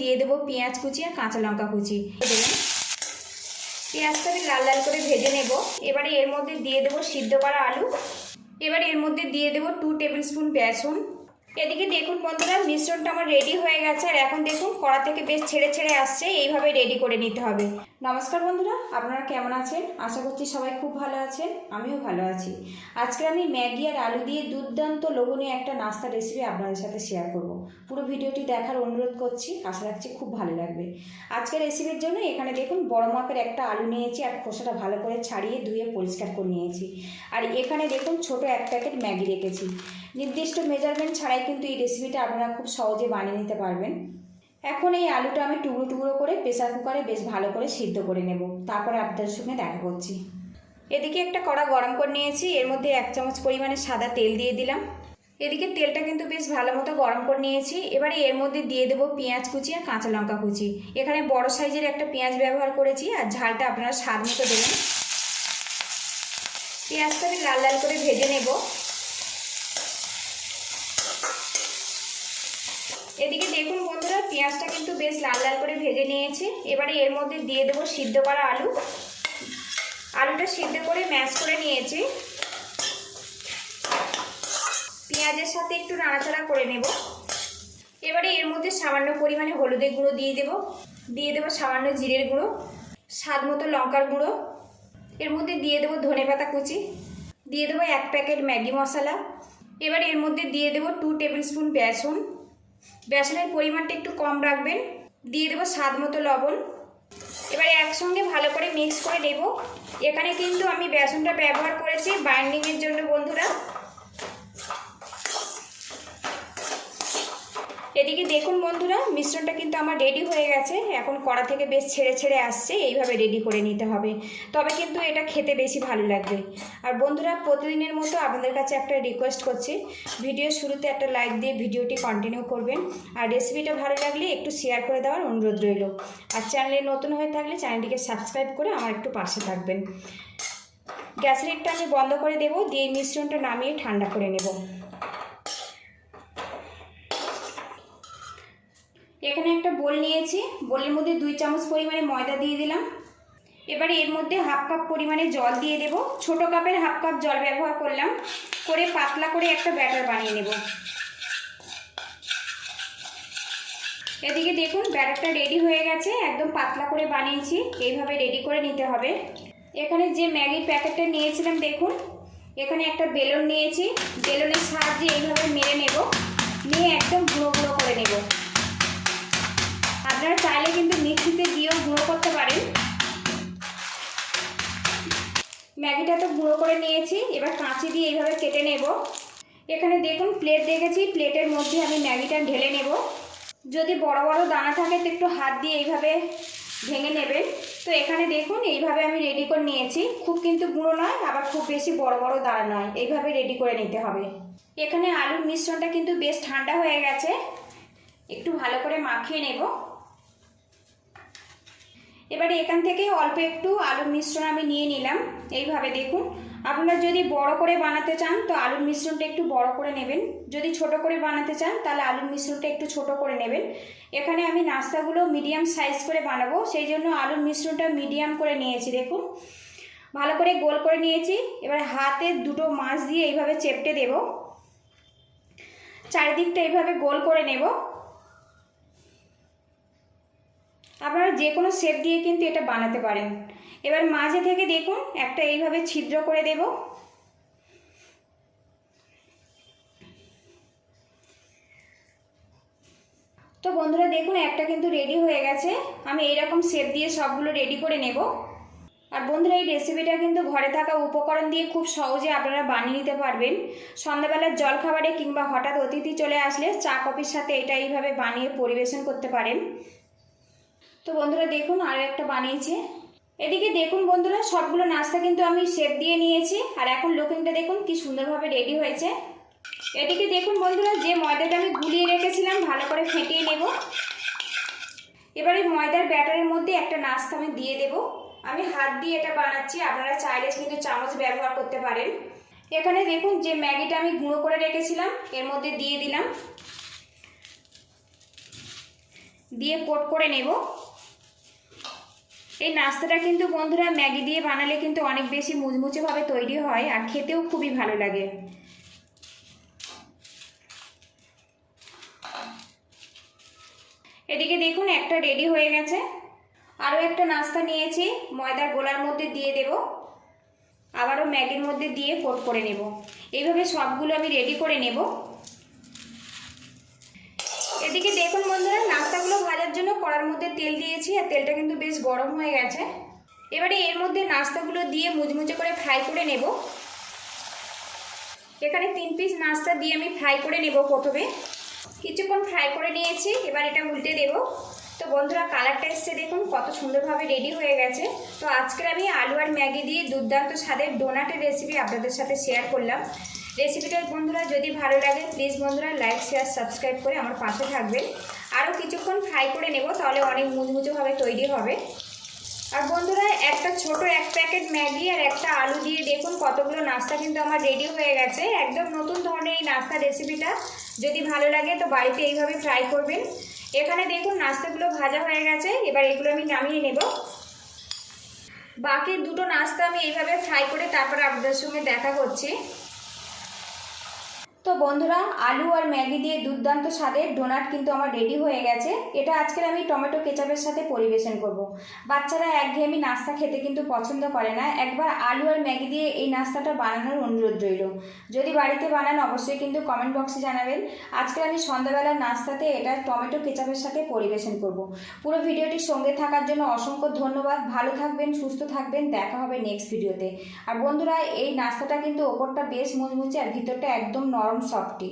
দিয়ে দেবো পেঁয়াজ কুচি আর কাঁচা লঙ্কা কুচি দেবেন। পেঁয়াজটা আমি লাল লাল করে ভেজে নেব। এবারে এর মধ্যে দিয়ে দেবো সিদ্ধ করা আলু। এবারে এর মধ্যে দিয়ে দেবো 2 টেবিল স্পুন বেসন। এদিকে দেখুন বন্ধুরা, মিশ্রণটা আমার রেডি হয়ে গেছে। আর এখন দেখুন কড়া থেকে বেশ ছেড়ে ছেড়ে আসছে, এইভাবে রেডি করে নিতে হবে। নমস্কার বন্ধুরা, আপনারা কেমন আছেন? আশা করছি সবাই খুব ভালো আছেন, আমিও ভালো আছি। আজকে আমি ম্যাগি আর আলু দিয়ে দুর্দান্ত লোভনীয় একটা নাস্তার রেসিপি আপনাদের সাথে শেয়ার করব। পুরো ভিডিওটি দেখার অনুরোধ করছি, আশা রাখছি খুব ভালো লাগবে। আজকের রেসিপির জন্য এখানে দেখুন বড় মাপের একটা আলু নিয়েছি আর খোসাটা ভালো করে ছাড়িয়ে ধুয়ে পরিষ্কার করে নিয়েছি। আর এখানে দেখুন ছোট 1 প্যাকেট ম্যাগি রেখেছি। নির্দিষ্ট মেজারমেন্ট ছাড়াই কিন্তু এই রেসিপিটা আপনারা খুব সহজে বানিয়ে নিতে পারবেন। এখন এই আলুটা আমি টুকরো টুকরো করে প্রেসার কুকারে বেশ ভালো করে সিদ্ধ করে নেব, তারপরে আপনাদের সঙ্গে দেখা করছি। এদিকে একটা কড়া গরম করে নিয়েছি, এর মধ্যে 1 চামচ পরিমাণে সাদা তেল দিয়ে দিলাম। এদিকে তেলটা কিন্তু বেশ ভালো মতো গরম করে নিয়েছি। এবারে এর মধ্যে দিয়ে দেবো পেঁয়াজ কুচি আর কাঁচা লঙ্কা কুচি। এখানে বড় সাইজের একটা পেঁয়াজ ব্যবহার করেছি, আর ঝালটা আপনারা স্বাদ মতো দেবেন। পেঁয়াজটা আমি লাল লাল করে ভেজে নেব। এদিকে দেখুন বন্ধুরা, পেঁয়াজটা কিন্তু বেশ লাল লাল করে ভেজে নিয়েছি। এবারে এর মধ্যে দিয়ে দেবো সিদ্ধ করা আলু। আলুটা সিদ্ধ করে ম্যাশ করে নিয়েছি। পেঁয়াজের সাথে একটু নাড়াচাড়া করে নেব। এবারে এর মধ্যে সামান্য পরিমাণে হলুদের গুঁড়ো দিয়ে দেবো সামান্য জিরের গুঁড়ো, স্বাদ মতো লঙ্কার গুঁড়ো। এর মধ্যে দিয়ে দেবো ধনেপাতা কুচি, দিয়ে দেবো 1 প্যাকেট ম্যাগি মশলা। এবারে এর মধ্যে দিয়ে দেবো 2 টেবিল স্পুন বেসন। বেসনের পরিমাণটা একটু কম রাখবেন। দিয়ে দেবো স্বাদ মতো লবণ। এবারে একসঙ্গে ভালো করে মিক্স করে নেব। এখানে কিন্তু আমি বেসনটা ব্যবহার করেছি বাইন্ডিংয়ের জন্য বন্ধুরা। এদিকে দেখুন বন্ধুরা, মিশ্রণটা কিন্তু আমার রেডি হয়ে গেছে। এখন কড়া থেকে বেশ ছেড়ে ছেড়ে আসছে, এইভাবে রেডি করে নিতে হবে, তবে কিন্তু এটা খেতে বেশি ভালো লাগবে। আর বন্ধুরা, প্রতিদিনের মতো আপনাদের কাছে একটা রিকোয়েস্ট করছি, ভিডিও শুরুতে একটা লাইক দিয়ে ভিডিওটি কন্টিনিউ করবেন। আর রেসিপিটা ভালো লাগলে একটু শেয়ার করে দেওয়ার অনুরোধ রইল। আর চ্যানেলে নতুন হয়ে থাকলে চ্যানেলটিকে সাবস্ক্রাইব করে আমার একটু পাশে থাকবেন। গ্যাস লিডটা আমি বন্ধ করে দেব, দিয়ে মিশ্রণটা নামিয়ে ঠান্ডা করে নেব। এখানে একটা বোল নিয়েছি, বোলের মধ্যে 2 চামচ পরিমাণে ময়দা দিয়ে দিলাম। এবারে এর মধ্যে 1/2 কাপ পরিমাণে জল দিয়ে দেব। ছোট কাপের 1/2 কাপ জল ব্যবহার করলাম, করে পাতলা করে একটা ব্যাটার বানিয়ে নেব। এদিকে দেখুন ব্যাটারটা রেডি হয়ে গেছে, একদম পাতলা করে বানিয়েছি, এইভাবে রেডি করে নিতে হবে। এখানে যে ম্যাগির প্যাকেটটা নিয়েছিলাম দেখুন, এখানে একটা বেলুন নিয়েছি, বেলুনের সাহায্যে এইভাবে মেরে নেব, নিয়ে একদম গুঁড়ো গুঁড়ো করে নেব। আপনারা চাইলে কিন্তু মিক্সিতে দিয়েও গুঁড়ো করতে পারেন। ম্যাগিটা তো গুঁড়ো করে নিয়েছি, এবার কাঁচি দিয়ে এইভাবে কেটে নেব। এখানে দেখুন প্লেট রেখেছি, প্লেটের মধ্যে আমি ম্যাগিটা ঢেলে নেব। যদি বড় বড় দানা থাকে তো একটু হাত দিয়ে এইভাবে ভেঙে নেবেন। তো এখানে দেখুন এইভাবে আমি রেডি করে নিয়েছি, খুব কিন্তু গুঁড়ো নয়, আবার খুব বেশি বড় বড় দানা নয়, এইভাবে রেডি করে নিতে হবে। এখানে আলুর মিশ্রণটা কিন্তু বেশ ঠান্ডা হয়ে গেছে, একটু ভালো করে মাখিয়ে নেব। এবারে এখান থেকে অল্প একটু আলুর মিশ্রণ আমি নিয়ে নিলাম। এইভাবে দেখুন, আপনারা যদি বড় করে বানাতে চান তো আলুর মিশ্রণটা একটু বড় করে নেবেন, যদি ছোট করে বানাতে চান তাহলে আলুর মিশ্রণটা একটু ছোট করে নেবেন। এখানে আমি নাস্তাগুলো মিডিয়াম সাইজ করে বানাবো, সেই জন্য আলুর মিশ্রণটা মিডিয়াম করে নিয়েছি। দেখুন ভালো করে গোল করে নিয়েছি। এবার হাতে দুটো মাছ দিয়ে এইভাবে চেপটে দেব, চারিদিকটা এইভাবে গোল করে নেব। আপনারা যে কোনো শেপ দিয়ে কিন্তু এটা বানাতে পারেন। এবার মাঝে থেকে দেখুন একটা এইভাবে ছিদ্র করে দেব। তো বন্ধুরা দেখুন একটা কিন্তু রেডি হয়ে গেছে। আমি এইরকম শেপ দিয়ে সবগুলো রেডি করে নেব। আর বন্ধুরা, এই রেসিপিটা কিন্তু ঘরে থাকা উপকরণ দিয়ে খুব সহজে আপনারা বানিয়ে নিতে পারবেন। সন্ধ্যাবেলার জলখাবারে কিংবা হঠাৎ অতিথি চলে আসলে চা কফির সাথে এটা এইভাবে বানিয়ে পরিবেশন করতে পারেন। তো বন্ধুরা দেখুন আরও একটা বানিয়েছি। এদিকে দেখুন বন্ধুরা, সবগুলো নাস্তা কিন্তু আমি শেপ দিয়ে নিয়েছি। আর এখন লুকিংটা দেখুন কি সুন্দরভাবে রেডি হয়েছে। এদিকে দেখুন বন্ধুরা, যে ময়দাটা আমি গুলিয়ে রেখেছিলাম ভালো করে ফেটিয়ে নেব। এবারে ময়দার ব্যাটারের মধ্যে একটা নাস্তা আমি দিয়ে দেব। আমি হাত দিয়ে এটা বানাচ্ছি, আপনারা চাইলে কিন্তু চামচ ব্যবহার করতে পারেন। এখানে দেখুন যে ম্যাগিটা আমি গুঁড়ো করে রেখেছিলাম এর মধ্যে দিয়ে দিলাম। দিয়ে কোট করে নেব। এই নাস্তাটা কিন্তু বন্ধুরা ম্যাগি দিয়ে বানালে কিন্তু অনেক বেশি মুচমুচেভাবে তৈরি হয় আর খেতেও খুবই ভালো লাগে। এদিকে দেখুন একটা রেডি হয়ে গেছে। আরও একটা নাস্তা নিয়েছি, ময়দার গোলার মধ্যে দিয়ে দেব, আবারও ম্যাগির মধ্যে দিয়ে কোট করে নেব। এইভাবে সবগুলো আমি রেডি করে নেব। এদিকে দেখুন বন্ধুরা, নাস্তাগুলো ভাজার জন্য কড়ার মধ্যে তেল দিয়েছি আর তেলটা কিন্তু বেশ গরম হয়ে গেছে। এবারে এর মধ্যে নাস্তাগুলো দিয়ে মুচমুচে করে ফ্রাই করে নেব। এখানে 3 পিস নাস্তা দিয়ে আমি ফ্রাই করে নেব। প্রথমে কিছুক্ষণ ফ্রাই করে নিয়েছি, এবার এটা উল্টে দেব। তো বন্ধুরা কালারটা এসছে দেখুন কত সুন্দরভাবে রেডি হয়ে গেছে। তো আজকের আমি আলু আর ম্যাগি দিয়ে দুর্দান্ত স্বাদের ডোনাটের রেসিপি আপনাদের সাথে শেয়ার করলাম। রেসিপিটা বন্ধুরা যদি ভালো লাগে প্লিজ বন্ধুরা লাইক শেয়ার সাবস্ক্রাইব করে আমার পাশে থাকবেন। আরও কিছুক্ষণ ফ্রাই করে নেব, তাহলে অনেক মুচমুচেভাবে তৈরি হবে। আর বন্ধুরা একটা ছোট 1 প্যাকেট ম্যাগি আর একটা আলু দিয়ে দেখুন কতগুলো নাস্তা কিন্তু আমার রেডি হয়ে গেছে। একদম নতুন ধরনের এই নাস্তা রেসিপিটা যদি ভালো লাগে তো বাড়িতে এইভাবে ট্রাই করবেন। এখানে দেখুন নাস্তাগুলো ভাজা হয়ে গেছে, এবার এগুলো আমি নামিয়ে নেব। বাকি দুটো নাস্তা আমি এইভাবে ফ্রাই করে তারপর আপনাদের সঙ্গে দেখা করছি। তো বন্ধুরা আলু আর ম্যাগি দিয়ে দুর্দান্ত স্বাদের ডোনাট কিন্তু আমার রেডি হয়ে গেছে। এটা আজকের আমি টমেটো কেচাপের সাথে পরিবেশন করব। বাচ্চারা একঘেয়েমি নাস্তা খেতে কিন্তু পছন্দ করে না, একবার আলু আর ম্যাগি দিয়ে এই নাস্তাটা বানানোর অনুরোধ রইল। যদি বাড়িতে বানান অবশ্যই কিন্তু কমেন্ট বক্সে জানাবেন। আজকে আমি সন্ধ্যাবেলার নাস্তাতে এটা টমেটো কেচাপের সাথে পরিবেশন করব। পুরো ভিডিওটির সঙ্গে থাকার জন্য অসংখ্য ধন্যবাদ। ভালো থাকবেন, সুস্থ থাকবেন, দেখা হবে নেক্সট ভিডিওতে। আর বন্ধুরা এই নাস্তাটা কিন্তু ওপরটা বেশ মুচমুচে আর ভিতরটা একদম নরম সফটি।